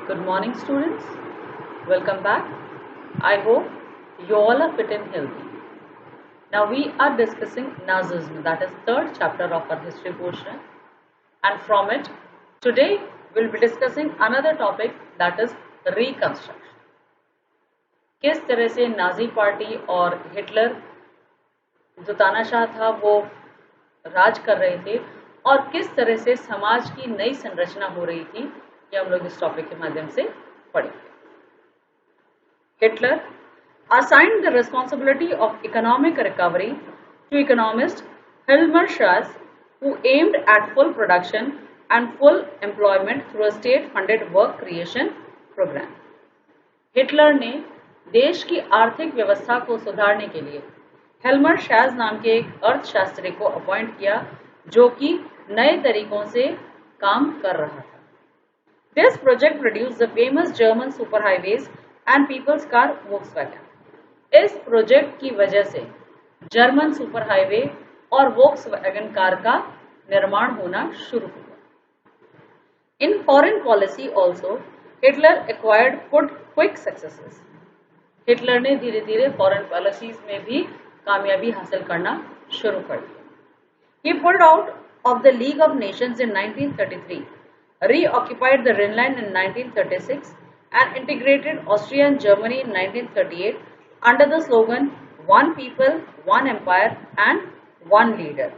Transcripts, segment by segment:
Good morning, students. Welcome back. I hope you all are fit and healthy. Now we are discussing Nazism, that is third chapter of our history portion, and from it today we'll be discussing another topic, that is reconstruction. किस तरह से Nazi party और Hitler जो तानाशाह था वो राज कर रहे थे और किस तरह से समाज की नई संरचना हो रही थी, ये हम लोग इस टॉपिक के माध्यम से पढ़ेंगे. Hitler assigned the responsibility of economic recovery to economist Hilmar Schaas, who aimed at full production and full employment through a state-funded work creation program. Hitler ने देश की आर्थिक व्यवस्था को सुधारने के लिए हेल्मर शाज नाम के एक अर्थशास्त्री को अपॉइंट किया जो कि नए तरीकों से काम कर रहा था. This project produced the famous German superhighways and people's car Volkswagen. इस प्रोजेक्ट की वजह से जर्मन सुपर हाईवे और वोक्सवैगन कार का निर्माण होना शुरू हुआ. In foreign policy also Hitler acquired quick successes. Hitler ने धीरे धीरे फॉरेन पॉलिसीज में भी कामयाबी हासिल करना शुरू कर दिया. He pulled out of the League of Nations in 1933, reoccupied the Rhineland in 1936, and integrated Austria and Germany in 1938 under the slogan "One People, One Empire and One Leader."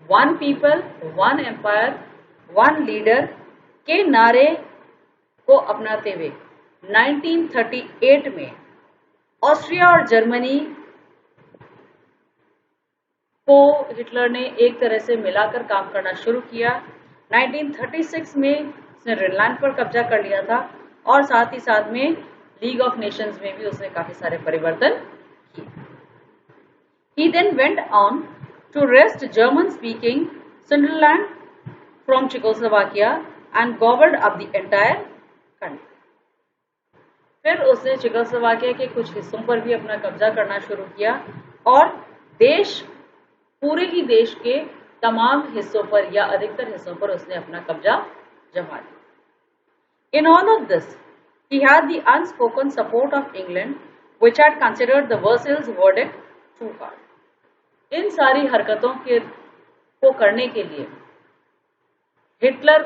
One People, One Empire, One Leader के नारे को अपनाते हुए 1938 में Austria और Germany को Hitler ने एक तरह से मिलाकर काम करना शुरू किया. 1936 में उसने रिनलैंड पर कब्जा कर लिया था और साथ ही साथ में लीग ऑफ नेशंस में भी उसने काफी सारे परिवर्तन किए. He then went on to wrest German-speaking Sunderland from Czechoslovakia and gobbled up the entire country. फिर उसने चेकोस्लोवाकिया के कुछ हिस्सों पर भी अपना कब्जा करना शुरू किया और पूरे ही देश के तमाम हिस्सों पर या अधिकतर हिस्सों पर उसने अपना कब्जा जमा लिया. In all of this, he had the unspoken support of England, which had considered the Versailles verdict too hard. इन सारी हरकतों को करने के लिए हिटलर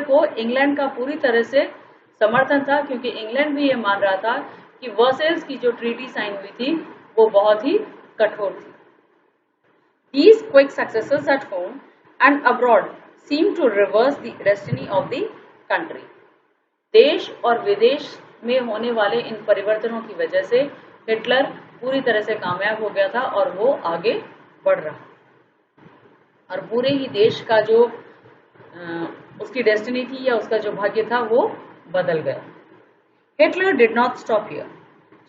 को इंग्लैंड का पूरी तरह से समर्थन था, क्योंकि इंग्लैंड भी ये मान रहा था कि वर्सेल्स की जो ट्रीटी साइन हुई थी वो बहुत ही कठोर थी. These quick successes at home and abroad seemed to reverse the destiny of the country. देश और विदेश में होने वाले इन परिवर्तनों की वजह से हिटलर पूरी तरह से कामयाब हो गया था और वो आगे बढ़ रहा और पूरे ही देश का जो उसकी डेस्टिनी थी या उसका जो भाग्य था वो बदल गया. Hitler did not stop here.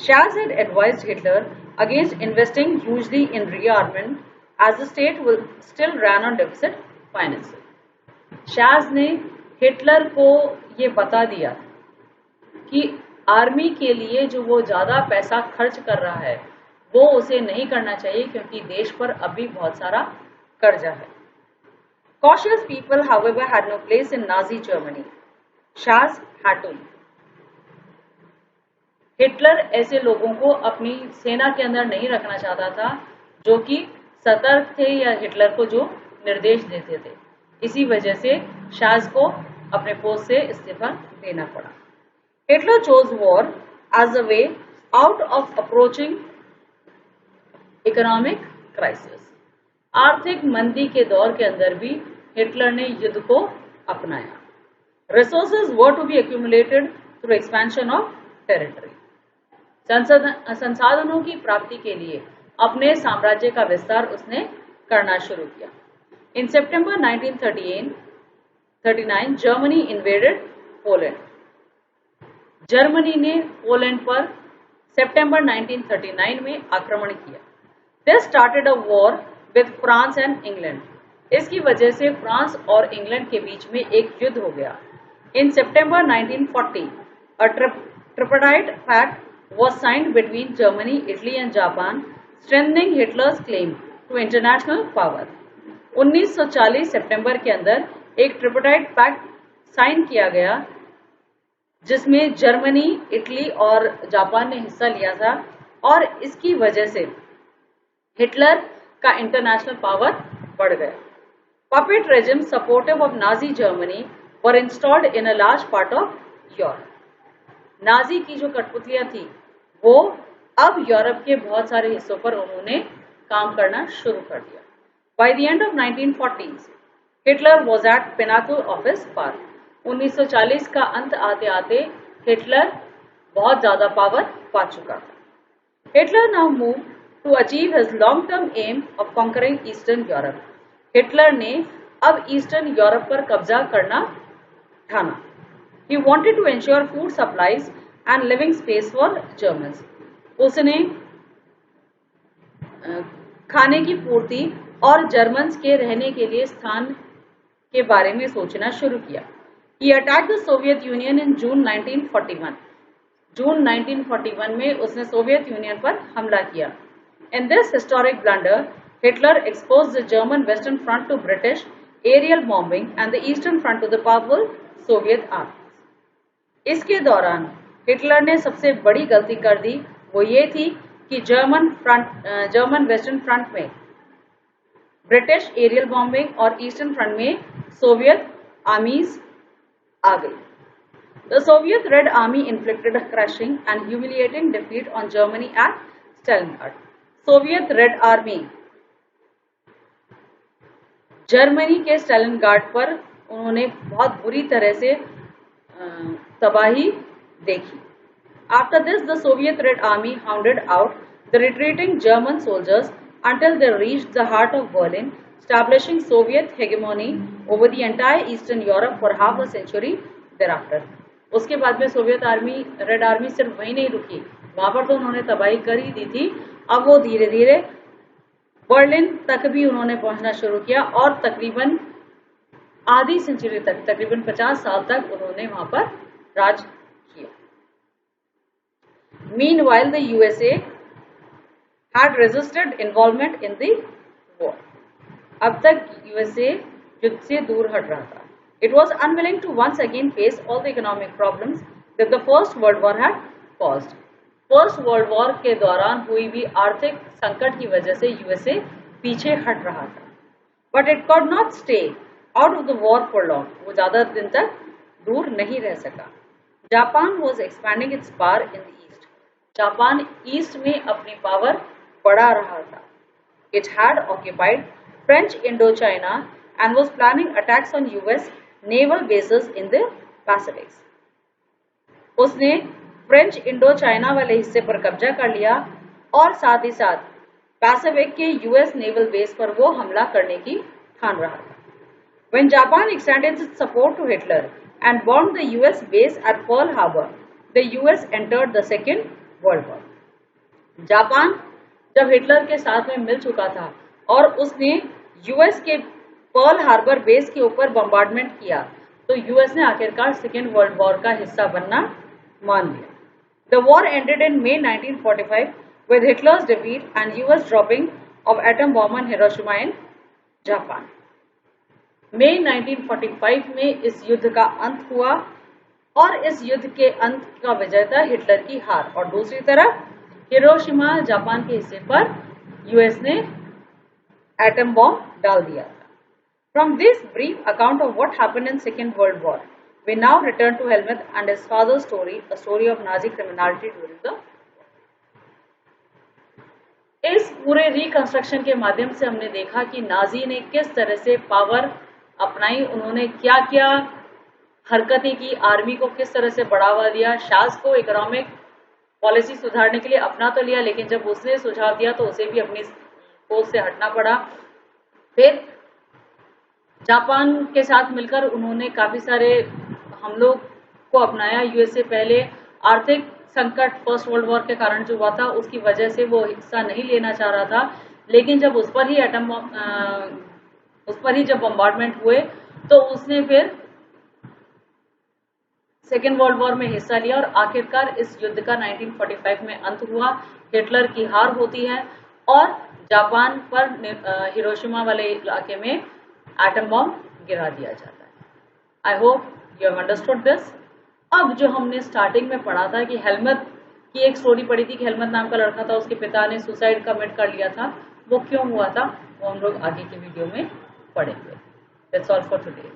Schaas had advised Hitler against investing hugely in rearmament as the state will still ran on deficit finances. Schaas ने हिटलर को ये बता दिया कि आर्मी के लिए जो वो ज़्यादा पैसा खर्च कर रहा है वो उसे नहीं करना चाहिए, क्योंकि देश पर अभी बहुत सारा कर्जा है. Cautious people, however, had no place in Nazi Germany. Schaas had to. Hitler ऐसे लोगों को अपनी सेना के अंदर नहीं रखना चाहता था जो कि सतर्क थे या हिटलर को जो निर्देश देते थे. इसी वजह से शाज को अपने पोस्ट से इस्तीफा देना पड़ा. Hitler chose war as a way out of approaching economic crisis. आर्थिक मंदी के दौर के अंदर भी हिटलर ने युद्ध को अपनाया. Resources were to be accumulated through expansion of territory. संसाधनों की प्राप्ति के लिए अपने साम्राज्य का विस्तार उसने करना शुरू किया. इन सितंबर 1939 जर्मनी इन्वेडेड पोलैंड. जर्मनी ने पोलैंड पर सितंबर 1939 में आक्रमण किया. This started a war with France and England. इसकी वजह से फ्रांस और इंग्लैंड के बीच में एक युद्ध हो गया. इन सितंबर 1940 अ ट्रिपाइट pact was signed between Germany, Italy and Japan, strengthening Hitler's claim to international power. 1940 सितंबर के अंदर एक ट्रिपोटाइट पैक्ट साइन किया गया, जिसमें जर्मनी, इटली और जापान ने हिस्सा लिया था, और इसकी वजह से हिटलर का इंटरनेशनल पावर बढ़ गया। Puppet regime supportive of Nazi Germany were installed in a large part of Europe. Nazi की जो कठपुतलियां थी वो अब यूरोप के बहुत सारे हिस्सों पर उन्होंने काम करना शुरू कर दिया। By the end of 1940s, Hitler was at pinnacle of his power. 1940 का अंत आते आते हिटलर बहुत ज्यादा पावर पा चुका था। Hitler now moved to achieve his long-term aim of conquering Eastern Europe. Hitler ने अब ईस्टर्न यूरोप पर कब्जा करना ठाना। He wanted to ensure food supplies and living space for Germans. उसने खाने की पूर्ति और जर्मन्स के रहने के लिए स्थान के बारे में सोचना शुरू किया। He attacked the Soviet Union in June 1941. जून 1941 में उसने सोवियत यूनियन पर हमला किया। In this historic blunder, Hitler exposed the German Western Front to British aerial bombing and the Eastern Front to the powerful Soviet armies. इसके दौरान Hitler ने सबसे बड़ी गलती कर दी, वो ये थी कि जर्मन वेस्टर्न फ्रंट में ब्रिटिश एरियल बॉम्बिंग और ईस्टर्न फ्रंट में सोवियत आर्मीज आ गई। The Soviet Red Army inflicted a crushing and humiliating defeat on Germany at Stalingrad. Soviet red army Germany के स्टालिनग्राड पर उन्होंने बहुत बुरी तरह से तबाही देखी। After this, the Soviet Red Army hounded out the retreating German soldiers until they reached the heart of Berlin, establishing Soviet hegemony over the entire Eastern Europe for half a century thereafter. उसके बाद में Soviet army, red army सिर्फ वहीं नहीं रुकी, वहां पर तो उन्होंने तबाही कर ही दी थी। अब वो धीरे धीरे बर्लिन तक भी उन्होंने पहुंचना शुरू किया और तकरीबन आधी सेंचुरी तक, तकरीबन 50 साल तक उन्होंने वहां पर राज किया। Meanwhile, the USA had resisted involvement in the war. अब तक यूएसए युद्ध से दूर हट रहा था। It was unwilling to once again face all the economic problems that the First World War had caused. First world war के दौरान हुई भी आर्थिक संकट की वजह से यूएसए पीछे हट रहा था। But it could not stay out of the war for long, वो ज्यादा दिन तक दूर नहीं रह सका। Japan was expanding its power in the east, Japan east में अपनी पावर बढ़ा रहा था। It had occupied French Indo China and was planning attacks on US naval bases in the Pacifics. उसने फ्रेंच इंडो चाइना वाले हिस्से पर कब्जा कर लिया और साथ ही साथ पैसिफिक के यूएस नेवल बेस पर वो हमला करने की ठान रहा था। When Japan extended its support to Hitler and bombed the US base at Pearl Harbor, the US entered the Second World War. Japan जब हिटलर के साथ में मिल चुका था और उसने यूएस के पर्ल हार्बर बेस के ऊपर बम्बार्डमेंट किया, तो यूएस ने आखिरकार सेकेंड वर्ल्ड वॉर का हिस्सा बनना मान लिया। The war ended in May 1945 with Hitler's defeat and US dropping of atom bomb on Hiroshima in Japan. मई 1945 में इस युद्ध का अंत हुआ और इस युद्ध के अंत का विजेता हिटलर की हार, और दूसरी तरफ हिरोशिमा जापान के हिस्से पर यूएस ने एटम बॉम्ब डाल दिया था। From this brief account of what happened in Second World War, we now return to Helmut and his father's story, a story of Nazi criminality during the war. इस पूरे reconstruction के माध्यम से हमने देखा कि नाजी ने किस तरह से पावर अपनाई, उन्होंने क्या क्या हरकतें की, आर्मी को किस तरह से बढ़ावा दिया। शास को इकोनॉमिक पॉलिसी सुधारने के लिए अपना तो लिया, लेकिन जब उसने सुझाव दिया तो उसे भी अपनी पोस्ट से हटना पड़ा। फिर जापान के साथ मिलकर उन्होंने काफी सारे हमलों को अपनाया। यूएसए पहले आर्थिक संकट फर्स्ट वर्ल्ड वॉर के कारण जो हुआ था उसकी वजह से वो हिस्सा नहीं लेना चाह रहा था, लेकिन जब उस पर ही जब बम्बार्डमेंट हुए तो उसने फिर सेकेंड वर्ल्ड वॉर में हिस्सा लिया और आखिरकार इस युद्ध का 1945 में अंत हुआ। हिटलर की हार होती है और जापान पर हिरोशिमा वाले इलाके में एटम बॉम्ब गिरा दिया जाता है। I hope you have understood this. अब जो हमने स्टार्टिंग में पढ़ा था कि हेलमत की एक स्टोरी पढ़ी थी कि हेलमत नाम का लड़का था, उसके पिता ने सुसाइड कमिट कर लिया था, वो क्यों हुआ था वो हम लोग आगे के वीडियो में पढ़ेंगे। That's all for today.